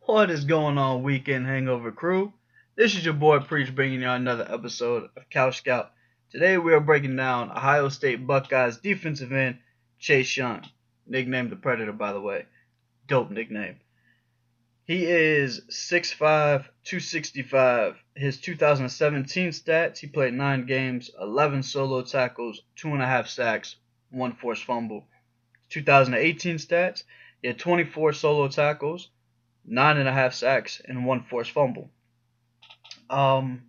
What is going on, Weekend Hangover crew? This is your boy Preach bringing you another episode of Couch Scout. Today we are breaking down Ohio State Buckeyes defensive end Chase Young, nicknamed the Predator, by the way. Dope nickname. He is 6'5", 265. His 2017 stats: he played 9 games, 11 solo tackles, 2.5 sacks, 1 forced fumble. 2018 stats: he had 24 solo tackles, 9.5 sacks, and 1 forced fumble. Um,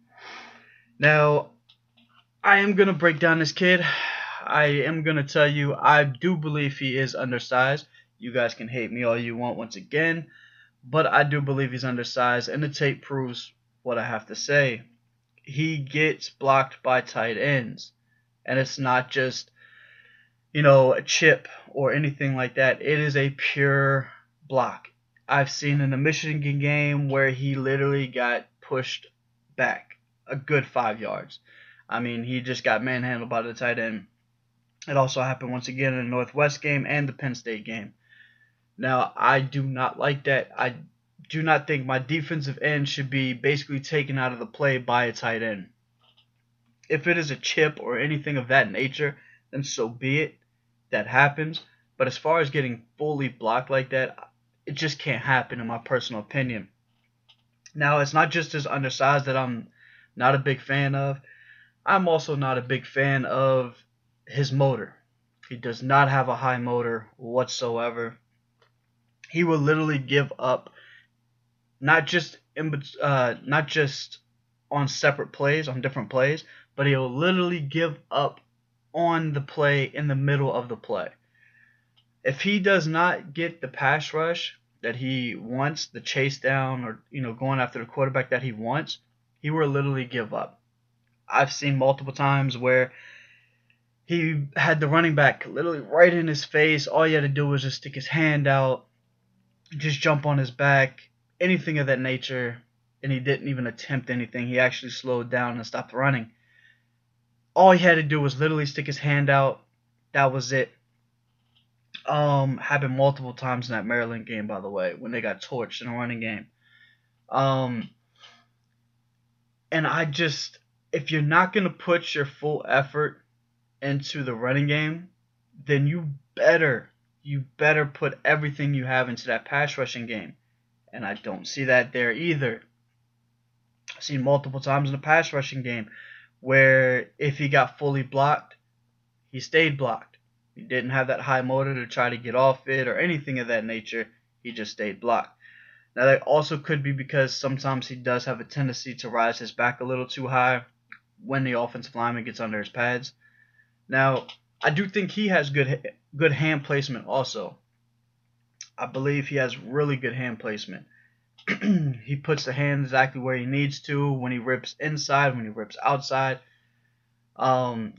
Now, I am going to break down this kid. I am going to tell you, I do believe he is undersized. You guys can hate me all you want once again, but I do believe he's undersized, and the tape proves what I have to say. He gets blocked by tight ends, and it's not just, a chip or anything like that. It is a pure block. I've seen in the Michigan game where he literally got pushed back a good 5 yards. I mean, he just got manhandled by the tight end. It also happened once again in the Northwest game and the Penn State game. Now, I do not like that. I do not think my defensive end should be basically taken out of the play by a tight end. If it is a chip or anything of that nature, then so be it. That happens. But as far as getting fully blocked like that, it just can't happen in my personal opinion. Now, it's not just his undersized that I'm not a big fan of. I'm also not a big fan of his motor. He does not have a high motor whatsoever. He will literally give up, not just on separate plays, on different plays, but he'll literally give up on the play in the middle of the play. If he does not get the pass rush that he wants, the chase down, or going after the quarterback that he wants, he will literally give up. I've seen multiple times where he had the running back literally right in his face. All he had to do was just stick his hand out, just jump on his back, anything of that nature, and he didn't even attempt anything. He actually slowed down and stopped running. All he had to do was literally stick his hand out. That was it. Happened multiple times in that Maryland game, by the way, when they got torched in a running game. And if you're not gonna put your full effort into the running game, then you better put everything you have into that pass rushing game. And I don't see that there either. I've seen multiple times in the pass rushing game where if he got fully blocked, he stayed blocked. He didn't have that high motor to try to get off it or anything of that nature. He just stayed blocked. Now, that also could be because sometimes he does have a tendency to rise his back a little too high when the offensive lineman gets under his pads. Now, I do think he has good hand placement also. I believe he has really good hand placement. He puts the hand exactly where he needs to when he rips inside, when he rips outside,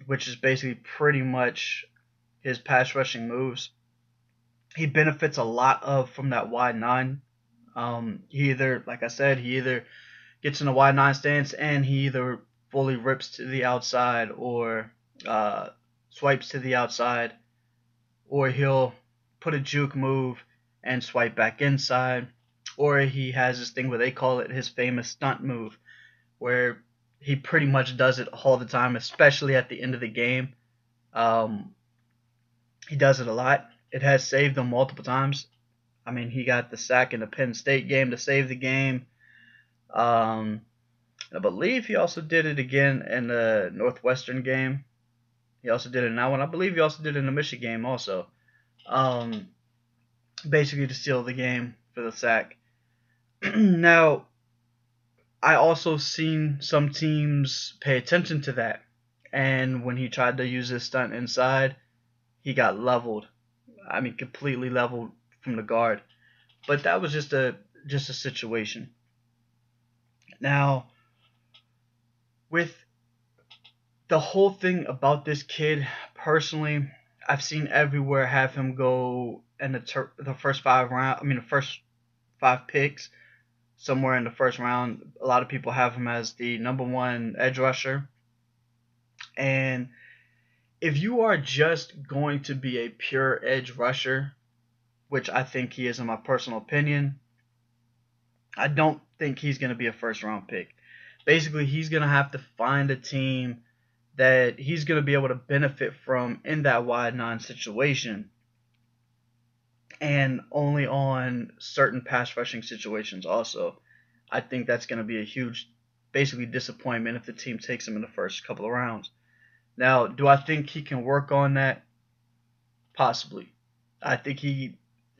which is basically pretty much his pass rushing moves. He benefits a lot from that wide nine. He either, like I said, he either gets in a wide nine stance and he either fully rips to the outside or swipes to the outside, or he'll put a juke move and swipe back inside, or he has this thing where they call it his famous stunt move, where he pretty much does it all the time, especially at the end of the game. He does it a lot. It has saved them multiple times. I mean, he got the sack in the Penn State game to save the game. I believe he also did it again in the Northwestern game. He also did it in that one. I believe he also did it in the Michigan game also. Basically to steal the game for the sack. Now, I also seen some teams pay attention to that. And when he tried to use his stunt inside, he got leveled. I mean, completely leveled from the guard. But that was just a situation. Now, with the whole thing about this kid, personally, I've seen everywhere have him go in the first 5 rounds. I mean, the first 5 picks, somewhere in the first round. A lot of people have him as the number 1 edge rusher. And if you are just going to be a pure edge rusher, which I think he is in my personal opinion, I don't think he's going to be a first round pick. Basically, he's going to have to find a team that he's going to be able to benefit from in that wide nine situation, and only on certain pass rushing situations also. I think that's going to be a huge, basically, disappointment if the team takes him in the first couple of rounds. Now, do I think he can work on that? Possibly. I think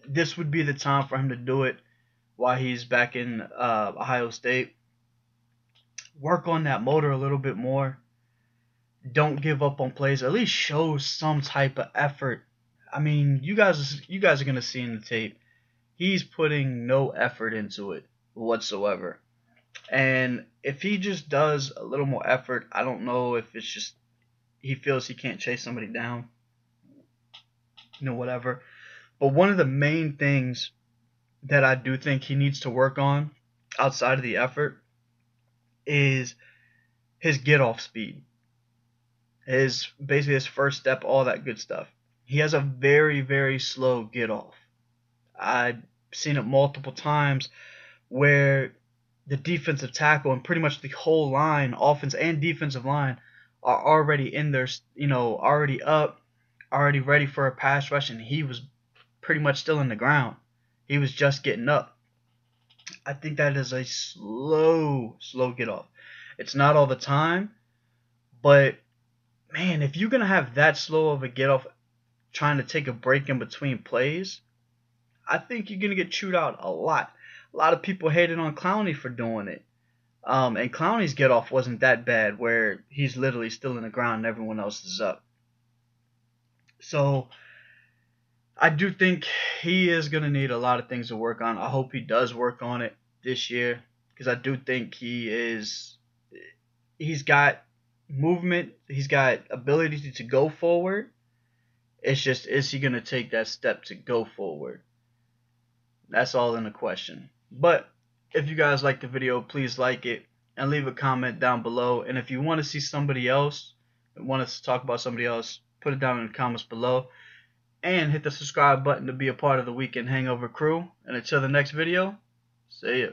this would be the time for him to do it while he's back in Ohio State. Work on that motor a little bit more. Don't give up on plays. At least show some type of effort. I mean, you guys are gonna see in the tape. He's putting no effort into it whatsoever. And if he just does a little more effort, I don't know if it's just he feels he can't chase somebody down, whatever. But one of the main things that I do think he needs to work on outside of the effort is his get off speed. Basically his first step, all that good stuff. He has a very, very slow get off. I've seen it multiple times where the defensive tackle and pretty much the whole line, offense and defensive line, are already in their, already up, already ready for a pass rush, and he was pretty much still in the ground. He was just getting up. I think that is a slow get off. It's not all the time, but man, if you're gonna have that slow of a get off trying to take a break in between plays, I think you're gonna get chewed out a lot. A lot of people hated on Clowney for doing it. And Clowney's get off wasn't that bad, where he's literally still in the ground and everyone else is up. So I do think he is gonna need a lot of things to work on. I hope he does work on it this year, because I do think he's got movement, he's got ability to go forward. It's just, is he going to take that step to go forward? That's all in the question. But if you guys like the video, please like it and leave a comment down below. And if you want to see somebody else, want us to talk about somebody else, put it down in the comments below. And hit the subscribe button to be a part of the Weekend Hangover crew. And until the next video, see ya.